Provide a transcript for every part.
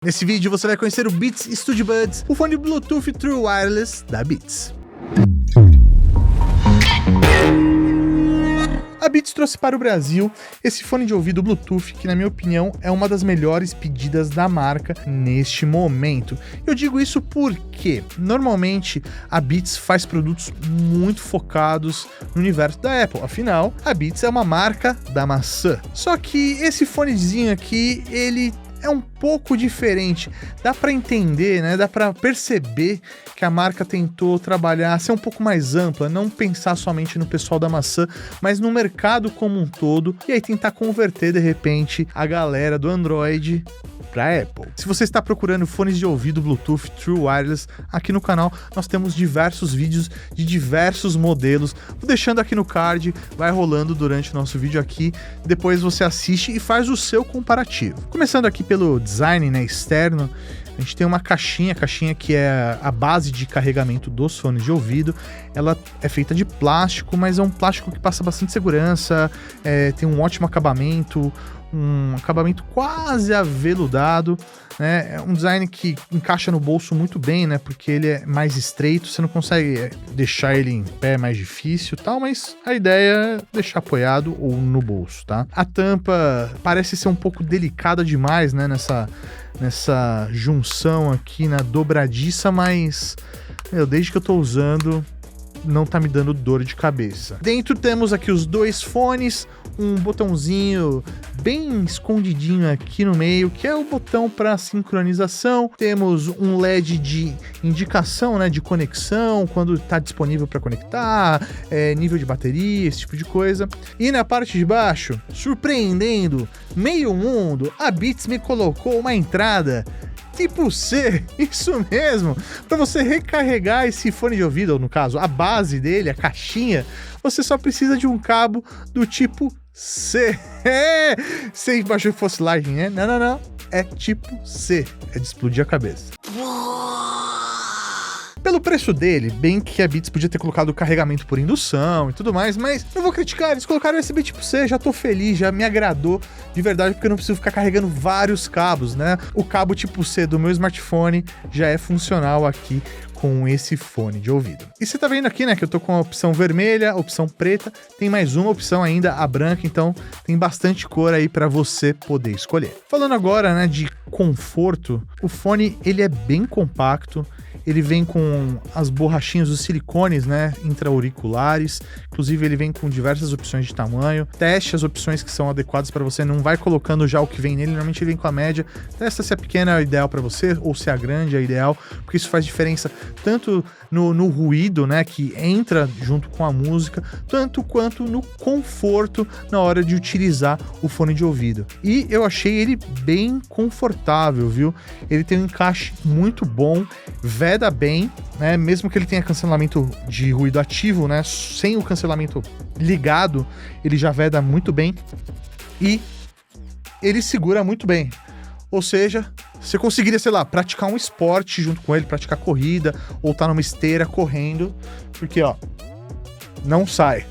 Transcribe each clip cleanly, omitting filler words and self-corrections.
Nesse vídeo você vai conhecer o Beats Studio Buds, o fone Bluetooth True Wireless da Beats. A Beats trouxe para o Brasil esse fone de ouvido Bluetooth que, na minha opinião, é uma das melhores pedidas da marca neste momento. Eu digo isso porque, normalmente, a Beats faz produtos muito focados no universo da Apple. Afinal, a Beats é uma marca da maçã. Só que esse fonezinho aqui, ele é um pouco diferente. Dá para entender, né? Dá para perceber que a marca tentou trabalhar, ser um pouco mais ampla, não pensar somente no pessoal da maçã, mas no mercado como um todo, e aí tentar converter, de repente, a galera do Android para Apple. Se você está procurando fones de ouvido Bluetooth True Wireless, aqui no canal nós temos diversos vídeos de diversos modelos. Vou deixando aqui no card, vai rolando durante o nosso vídeo aqui, depois você assiste e faz o seu comparativo. Começando aqui pelo design, né, externo, a gente tem uma caixinha que é a base de carregamento dos fones de ouvido. Ela é feita de plástico, mas é um plástico que passa bastante segurança, tem um ótimo acabamento, um acabamento quase aveludado, né? É um design que encaixa no bolso muito bem, né? Porque ele é mais estreito, você não consegue deixar ele em pé, é mais difícil e tal, mas a ideia é deixar apoiado ou no bolso, tá? A tampa parece ser um pouco delicada demais, né? Nessa junção aqui, na dobradiça, mas desde que eu tô usando, não tá me dando dor de cabeça. Dentro temos aqui os dois fones, um botãozinho bem escondidinho aqui no meio, que é o botão para sincronização. Temos um LED de indicação, né, de conexão, quando está disponível para conectar, nível de bateria, esse tipo de coisa. E na parte de baixo, surpreendendo meio mundo, a Beats me colocou uma entrada tipo C, isso mesmo, para você recarregar esse fone de ouvido, ou no caso, a base dele, a caixinha, você só precisa de um cabo do tipo C. Você achou que fosse Lightning, né? Não, é tipo C, é de explodir a cabeça. Pelo preço dele, bem que a Beats podia ter colocado o carregamento por indução e tudo mais, mas não vou criticar, eles colocaram USB tipo C, já tô feliz, já me agradou de verdade, porque eu não preciso ficar carregando vários cabos, né? O cabo tipo C do meu smartphone já é funcional aqui com esse fone de ouvido. E você tá vendo aqui, né, que eu tô com a opção vermelha, a opção preta, tem mais uma opção ainda, a branca, então tem bastante cor aí para você poder escolher. Falando agora, né, de conforto, o fone, ele é bem compacto, ele vem com as borrachinhas, os silicones, né, intra-auriculares, inclusive ele vem com diversas opções de tamanho. Teste as opções que são adequadas para você, não vai colocando já o que vem nele, normalmente ele vem com a média. Testa se a pequena é ideal para você ou se a grande é ideal, porque isso faz diferença tanto no ruído, né, que entra junto com a música, tanto quanto no conforto na hora de utilizar o fone de ouvido. E eu achei ele bem confortável, viu? Ele tem um encaixe muito bom, veda bem, né? Mesmo que ele tenha cancelamento de ruído ativo, né? Sem o cancelamento ligado, ele já veda muito bem e ele segura muito bem. Ou seja, você conseguiria, sei lá, praticar um esporte junto com ele, praticar corrida, ou tá numa esteira correndo, porque, ó, não sai.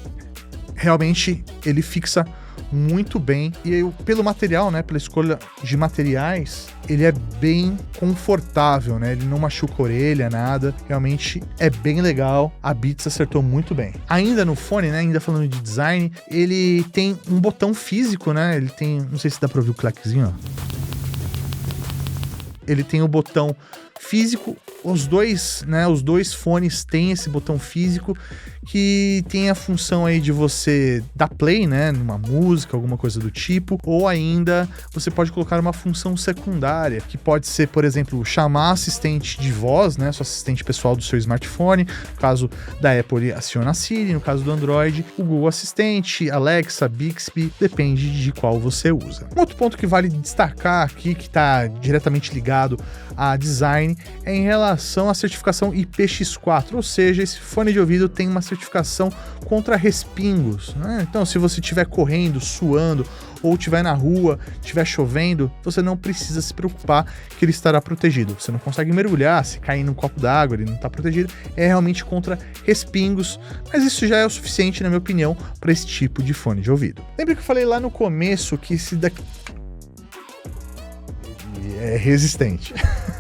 Realmente, ele fixa muito bem. E eu, pelo material, né, pela escolha de materiais, ele é bem confortável, né? Ele não machuca a orelha, nada. Realmente é bem legal. A Beats acertou muito bem. Ainda no fone, né, ainda falando de design, ele tem um botão físico, né? Ele tem, não sei se dá pra ouvir o claquezinho, ó. Ele tem o botão físico, os dois fones têm esse botão físico que tem a função aí de você dar play, né, numa música, alguma coisa do tipo, ou ainda você pode colocar uma função secundária, que pode ser, por exemplo, chamar assistente de voz, né, seu assistente pessoal do seu smartphone. No caso da Apple, aciona a Siri, no caso do Android, o Google Assistente, Alexa, Bixby, depende de qual você usa. Um outro ponto que vale destacar aqui, que está diretamente ligado a design, é em relação à certificação IPX4, ou seja, esse fone de ouvido tem uma certificação contra respingos, né? Então, se você estiver correndo, suando, ou estiver na rua, estiver chovendo, você não precisa se preocupar que ele estará protegido. Você não consegue mergulhar, se cair num copo d'água, ele não está protegido, é realmente contra respingos, mas isso já é o suficiente, na minha opinião, para esse tipo de fone de ouvido. Lembra que eu falei lá no começo que esse daqui é resistente.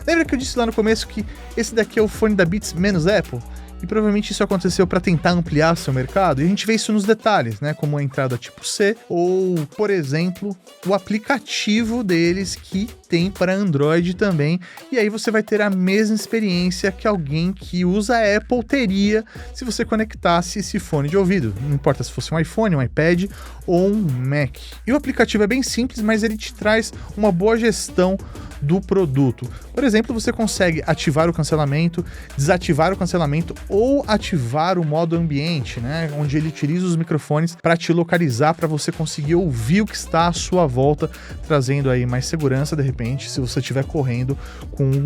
Lembra que eu disse lá no começo que esse daqui é o fone da Beats menos Apple? E provavelmente isso aconteceu para tentar ampliar seu mercado, e a gente vê isso nos detalhes, né? Como a entrada tipo C, ou, por exemplo, o aplicativo deles que tem para Android também, e aí você vai ter a mesma experiência que alguém que usa Apple teria se você conectasse esse fone de ouvido, não importa se fosse um iPhone, um iPad ou um Mac. E o aplicativo é bem simples, mas ele te traz uma boa gestão do produto. Por exemplo, você consegue ativar o cancelamento, desativar o cancelamento ou ativar o modo ambiente, né, onde ele utiliza os microfones para te localizar, para você conseguir ouvir o que está à sua volta, trazendo aí mais segurança. De repente, se você estiver correndo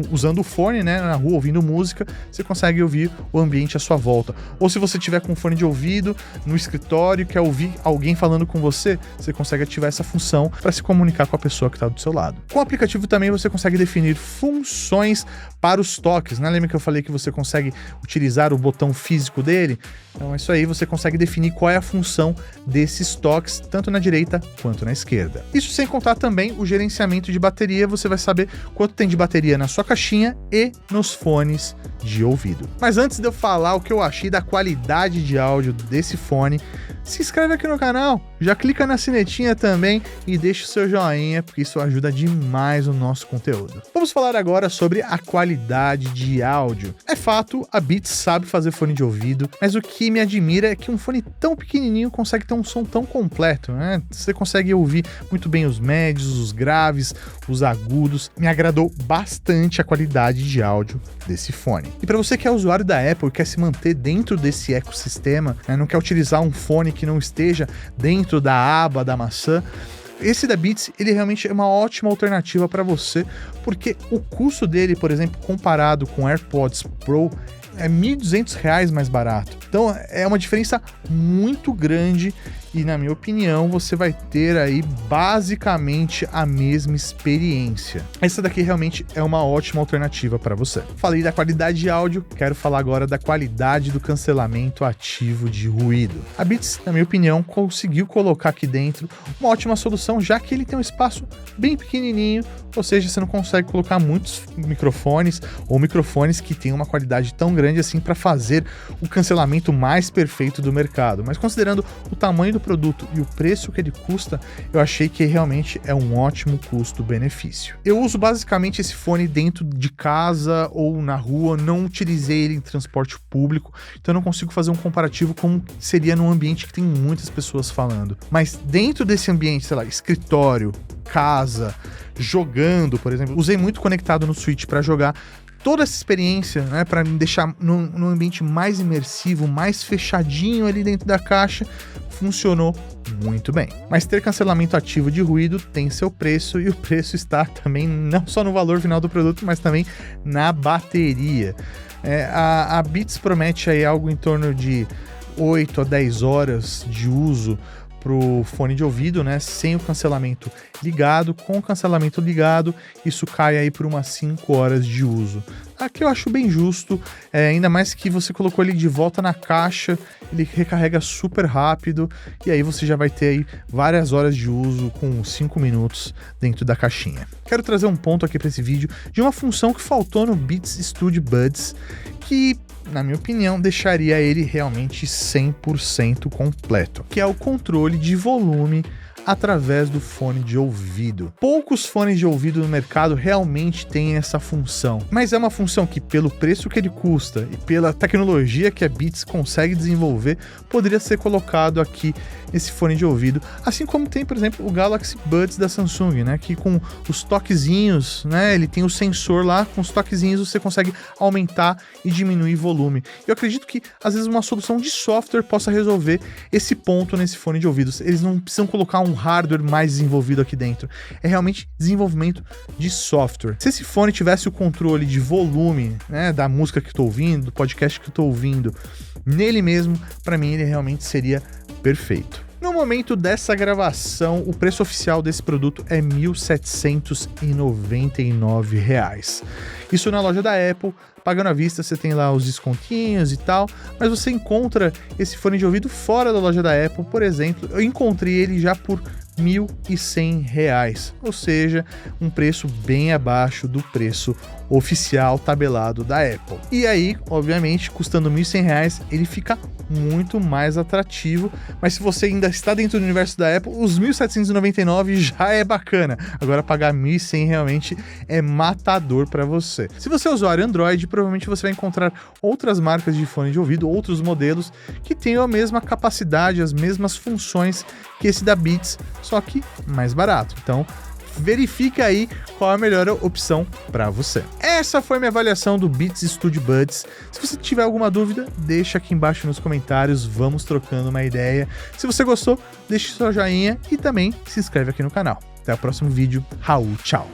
usando o fone, né, na rua, ouvindo música, você consegue ouvir o ambiente à sua volta. Ou se você estiver com fone de ouvido no escritório, quer ouvir alguém falando com você, você consegue ativar essa função para se comunicar com a pessoa que está do seu lado. Com o aplicativo também você consegue definir funções para os toques, né? Lembra que eu falei que você consegue utilizar o botão físico dele? Então é isso aí, você consegue definir qual é a função desses toques, tanto na direita quanto na esquerda. Isso sem contar também o gerenciamento de bateria, você vai saber quanto tem de bateria na sua caixinha e nos fones de ouvido. Mas antes de eu falar o que eu achei da qualidade de áudio desse fone, se inscreve aqui no canal, já clica na sinetinha também e deixa o seu joinha, porque isso ajuda demais o nosso conteúdo. Vamos falar agora sobre a qualidade de áudio. É fato, a Beats sabe fazer fone de ouvido, mas o que me admira é que um fone tão pequenininho consegue ter um som tão completo, né? Você consegue ouvir muito bem os médios, os graves, os agudos. Me agradou bastante a qualidade de áudio desse fone. E para você que é usuário da Apple e quer se manter dentro desse ecossistema, né, não quer utilizar um fone que não esteja dentro da aba da maçã, esse da Beats, ele realmente é uma ótima alternativa para você, porque o custo dele, por exemplo, comparado com o AirPods Pro, é R$ 1.200 mais barato. Então é uma diferença muito grande e, na minha opinião, você vai ter aí basicamente a mesma experiência. Essa daqui realmente é uma ótima alternativa para você. Falei da qualidade de áudio, quero falar agora da qualidade do cancelamento ativo de ruído. A Beats, na minha opinião, conseguiu colocar aqui dentro uma ótima solução, já que ele tem um espaço bem pequenininho, ou seja, você não consegue colocar muitos microfones ou microfones que tenham uma qualidade tão grande assim para fazer o cancelamento mais perfeito do mercado. Mas considerando o tamanho do produto e o preço que ele custa, eu achei que realmente é um ótimo custo-benefício. Eu uso basicamente esse fone dentro de casa ou na rua, não utilizei ele em transporte público, então eu não consigo fazer um comparativo como seria num ambiente que tem muitas pessoas falando. Mas dentro desse ambiente, sei lá, escritório, casa, jogando, por exemplo, usei muito conectado no Switch para jogar. Toda essa experiência, né, para me deixar num ambiente mais imersivo, mais fechadinho ali dentro da caixa, funcionou muito bem. Mas ter cancelamento ativo de ruído tem seu preço, e o preço está também não só no valor final do produto, mas também na bateria. A Beats promete aí algo em torno de 8 a 10 horas de uso pro fone de ouvido, né, sem o cancelamento ligado. Com o cancelamento ligado, isso cai aí por umas 5 horas de uso. Aqui eu acho bem justo, ainda mais que você colocou ele de volta na caixa, ele recarrega super rápido, e aí você já vai ter aí várias horas de uso com 5 minutos dentro da caixinha. Quero trazer um ponto aqui para esse vídeo de uma função que faltou no Beats Studio Buds, que, na minha opinião, deixaria ele realmente 100% completo, que é o controle de volume através do fone de ouvido. Poucos fones de ouvido no mercado realmente têm essa função, mas é uma função que, pelo preço que ele custa e pela tecnologia que a Beats consegue desenvolver, poderia ser colocado aqui nesse fone de ouvido, assim como tem, por exemplo, o Galaxy Buds da Samsung, né, que com os toquezinhos, né, ele tem o sensor lá, com os toquezinhos você consegue aumentar e diminuir volume. Eu acredito que, às vezes, uma solução de software possa resolver esse ponto nesse fone de ouvido. Eles não precisam colocar um hardware mais desenvolvido aqui dentro, é realmente desenvolvimento de software. Se esse fone tivesse o controle de volume, né, da música que eu tô ouvindo, do podcast que eu tô ouvindo, nele mesmo, para mim ele realmente seria perfeito. No momento dessa gravação, o preço oficial desse produto é R$ 1.799. Isso na loja da Apple. Pagando à vista, você tem lá os descontinhos e tal, mas você encontra esse fone de ouvido fora da loja da Apple. Por exemplo, eu encontrei ele já por R$ 1.100, ou seja, um preço bem abaixo do preço oficial tabelado da Apple. E aí, obviamente, custando R$ 1.100, ele fica muito mais atrativo, mas se você ainda está dentro do universo da Apple, os 1.799 já é bacana. Agora pagar 1.100 realmente é matador para você. Se você é usuário Android, provavelmente você vai encontrar outras marcas de fone de ouvido, outros modelos que tenham a mesma capacidade, as mesmas funções que esse da Beats, só que mais barato. Então, verifica aí qual é a melhor opção para você. Essa foi minha avaliação do Beats Studio Buds. Se você tiver alguma dúvida, deixa aqui embaixo nos comentários, vamos trocando uma ideia. Se você gostou, deixe seu joinha e também se inscreve aqui no canal. Até o próximo vídeo. Raul, tchau!